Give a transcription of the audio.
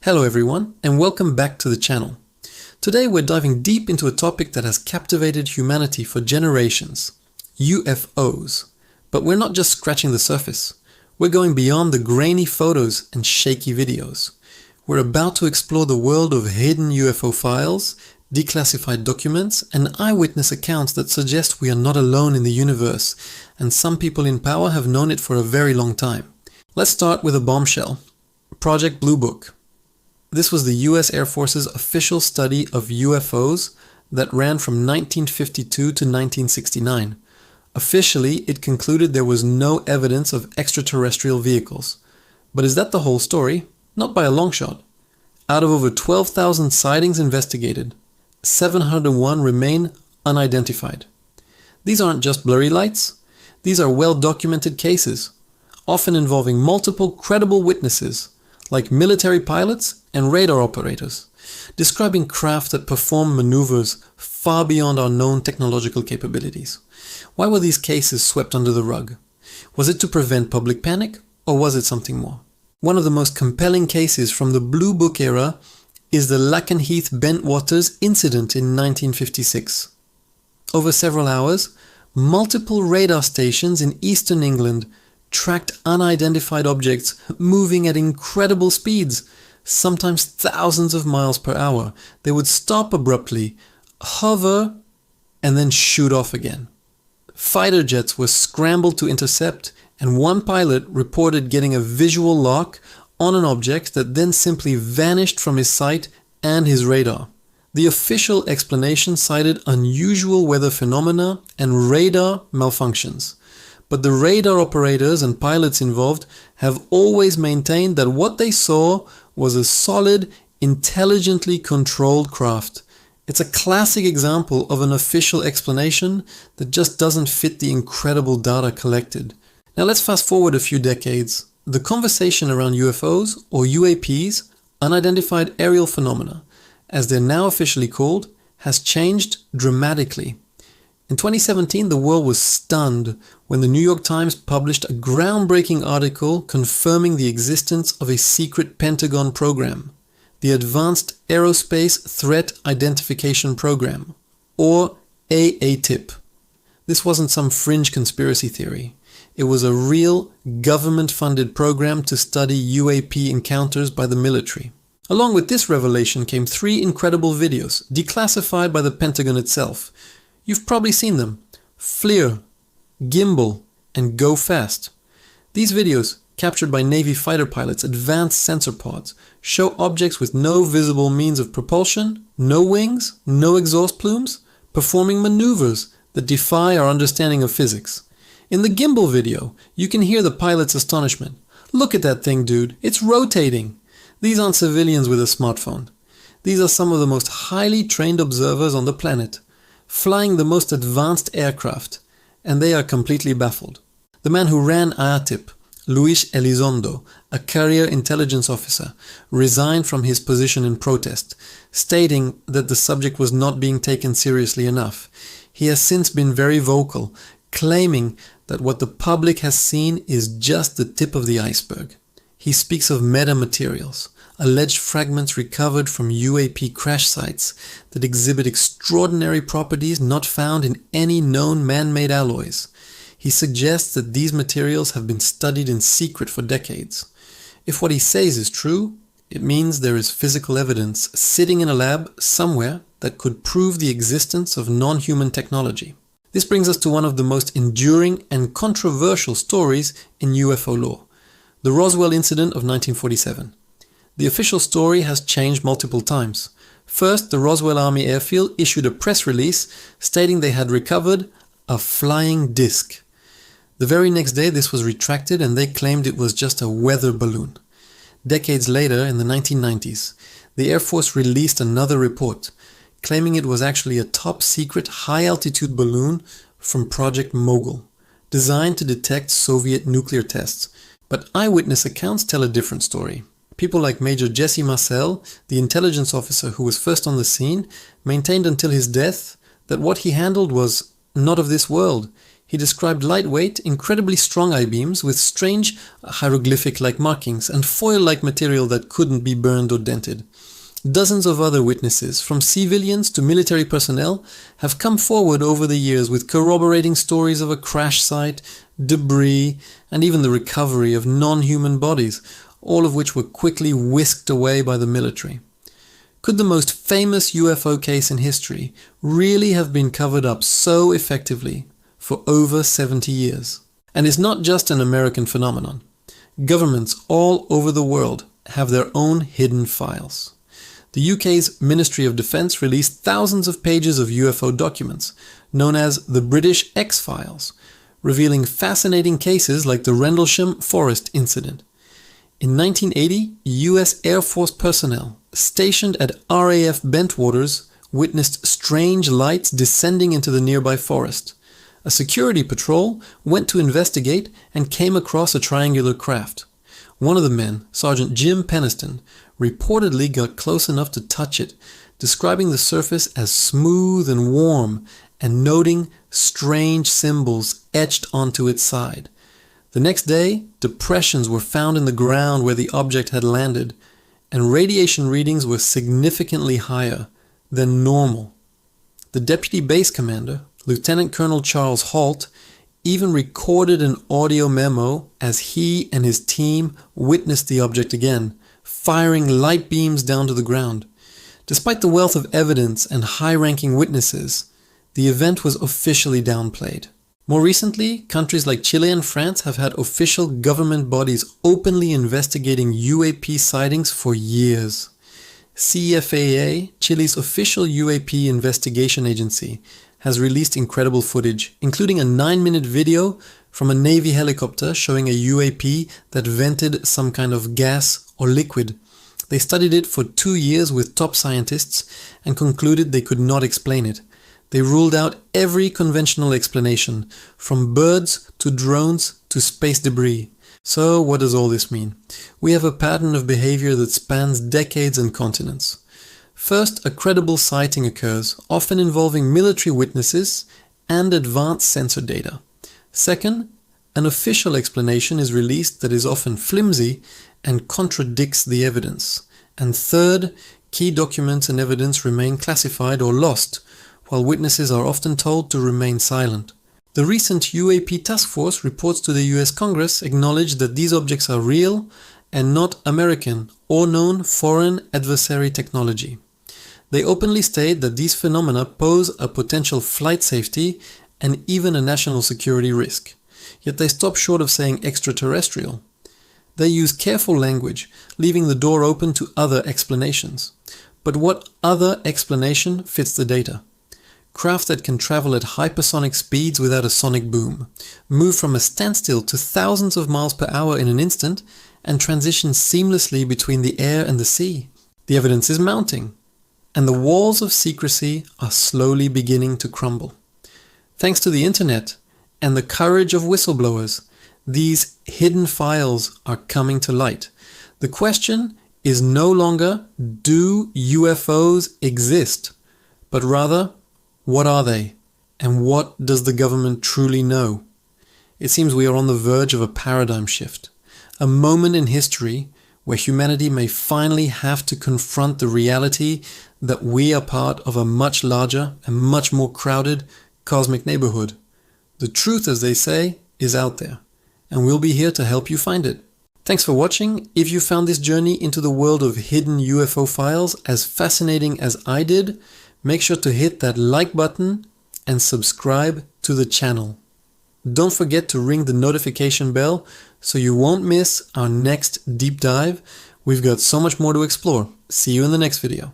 Hello everyone, and welcome back to the channel. Today we're diving deep into a topic that has captivated humanity for generations, UFOs. But we're not just scratching the surface. We're going beyond the grainy photos and shaky videos. We're about to explore the world of hidden UFO files, declassified documents, and eyewitness accounts that suggest we are not alone in the universe, and some people in power have known it for a very long time. Let's start with a bombshell. Project Blue Book. This was the US Air Force's official study of UFOs that ran from 1952 to 1969. Officially, it concluded there was no evidence of extraterrestrial vehicles. But is that the whole story? Not by a long shot. Out of over 12,000 sightings investigated, 701 remain unidentified. These aren't just blurry lights. These are well-documented cases, often involving multiple credible witnesses, like military pilots and radar operators, describing craft that perform maneuvers far beyond our known technological capabilities. Why were these cases swept under the rug? Was it to prevent public panic, or was it something more? One of the most compelling cases from the Blue Book era is the Lakenheath-Bentwaters incident in 1956. Over several hours, multiple radar stations in eastern England tracked unidentified objects moving at incredible speeds, sometimes thousands of miles per hour. They would stop abruptly, hover, and then shoot off again. Fighter jets were scrambled to intercept, and one pilot reported getting a visual lock on an object that then simply vanished from his sight and his radar. The official explanation cited unusual weather phenomena and radar malfunctions. But the radar operators and pilots involved have always maintained that what they saw was a solid, intelligently controlled craft. It's a classic example of an official explanation that just doesn't fit the incredible data collected. Now let's fast forward a few decades. The conversation around UFOs, or UAPs, unidentified aerial phenomena, as they're now officially called, has changed dramatically. In 2017, the world was stunned when the New York Times published a groundbreaking article confirming the existence of a secret Pentagon program, the Advanced Aerospace Threat Identification Program, or AATIP. This wasn't some fringe conspiracy theory. It was a real, government-funded program to study UAP encounters by the military. Along with this revelation came 3 incredible videos, declassified by the Pentagon itself. You've probably seen them: FLIR, Gimbal, and Go Fast. These videos, captured by Navy fighter pilots' advanced sensor pods, show objects with no visible means of propulsion, no wings, no exhaust plumes, performing maneuvers that defy our understanding of physics. In the Gimbal video, you can hear the pilot's astonishment. "Look at that thing, dude, it's rotating." These aren't civilians with a smartphone. These are some of the most highly trained observers on the planet, flying the most advanced aircraft, and they are completely baffled. The man who ran AATIP, Luis Elizondo, a career intelligence officer, resigned from his position in protest, stating that the subject was not being taken seriously enough. He has since been very vocal, claiming that what the public has seen is just the tip of the iceberg. He speaks of metamaterials, alleged fragments recovered from UAP crash sites that exhibit extraordinary properties not found in any known man-made alloys. He suggests that these materials have been studied in secret for decades. If what he says is true, it means there is physical evidence sitting in a lab somewhere that could prove the existence of non-human technology. This brings us to one of the most enduring and controversial stories in UFO lore, the Roswell incident of 1947. The official story has changed multiple times. First, the Roswell Army Airfield issued a press release stating they had recovered a flying disc. The very next day this was retracted and they claimed it was just a weather balloon. Decades later, in the 1990s, the Air Force released another report, claiming it was actually a top-secret high-altitude balloon from Project Mogul, designed to detect Soviet nuclear tests. But eyewitness accounts tell a different story. People like Major Jesse Marcel, the intelligence officer who was first on the scene, maintained until his death that what he handled was not of this world. He described lightweight, incredibly strong I-beams with strange hieroglyphic-like markings and foil-like material that couldn't be burned or dented. Dozens of other witnesses, from civilians to military personnel, have come forward over the years with corroborating stories of a crash site, debris, and even the recovery of non-human bodies, all of which were quickly whisked away by the military. Could the most famous UFO case in history really have been covered up so effectively for over 70 years? And it's not just an American phenomenon. Governments all over the world have their own hidden files. The UK's Ministry of Defence released thousands of pages of UFO documents, known as the British X-Files, revealing fascinating cases like the Rendlesham Forest incident. In 1980, US Air Force personnel stationed at RAF Bentwaters witnessed strange lights descending into the nearby forest. A security patrol went to investigate and came across a triangular craft. One of the men, Sergeant Jim Peniston, reportedly got close enough to touch it, describing the surface as smooth and warm and noting strange symbols etched onto its side. The next day, depressions were found in the ground where the object had landed, and radiation readings were significantly higher than normal. The deputy base commander, Lieutenant Colonel Charles Halt, even recorded an audio memo as he and his team witnessed the object again, firing light beams down to the ground. Despite the wealth of evidence and high-ranking witnesses, the event was officially downplayed. More recently, countries like Chile and France have had official government bodies openly investigating UAP sightings for years. CFAA, Chile's official UAP investigation agency, has released incredible footage, including a 9-minute video from a Navy helicopter showing a UAP that vented some kind of gas or liquid. They studied it for 2 years with top scientists and concluded they could not explain it. They ruled out every conventional explanation, from birds to drones to space debris. So what does all this mean? We have a pattern of behavior that spans decades and continents. First, a credible sighting occurs, often involving military witnesses and advanced sensor data. Second, an official explanation is released that is often flimsy and contradicts the evidence. And third, key documents and evidence remain classified or lost, while witnesses are often told to remain silent. The recent UAP task force reports to the US Congress acknowledged that these objects are real and not American or known foreign adversary technology. They openly state that these phenomena pose a potential flight safety and even a national security risk. Yet they stop short of saying extraterrestrial. They use careful language, leaving the door open to other explanations. But what other explanation fits the data? Craft that can travel at hypersonic speeds without a sonic boom, move from a standstill to thousands of miles per hour in an instant, and transition seamlessly between the air and the sea. The evidence is mounting, and the walls of secrecy are slowly beginning to crumble. Thanks to the internet and the courage of whistleblowers, these hidden files are coming to light. The question is no longer, do UFOs exist? But rather, what are they? And what does the government truly know? It seems we are on the verge of a paradigm shift, a moment in history where humanity may finally have to confront the reality that we are part of a much larger and much more crowded cosmic neighborhood. The truth, as they say, is out there, and we'll be here to help you find it. Thanks for watching. If you found this journey into the world of hidden UFO files as fascinating as I did, make sure to hit that like button and subscribe to the channel. Don't forget to ring the notification bell so you won't miss our next deep dive. We've got so much more to explore. See you in the next video.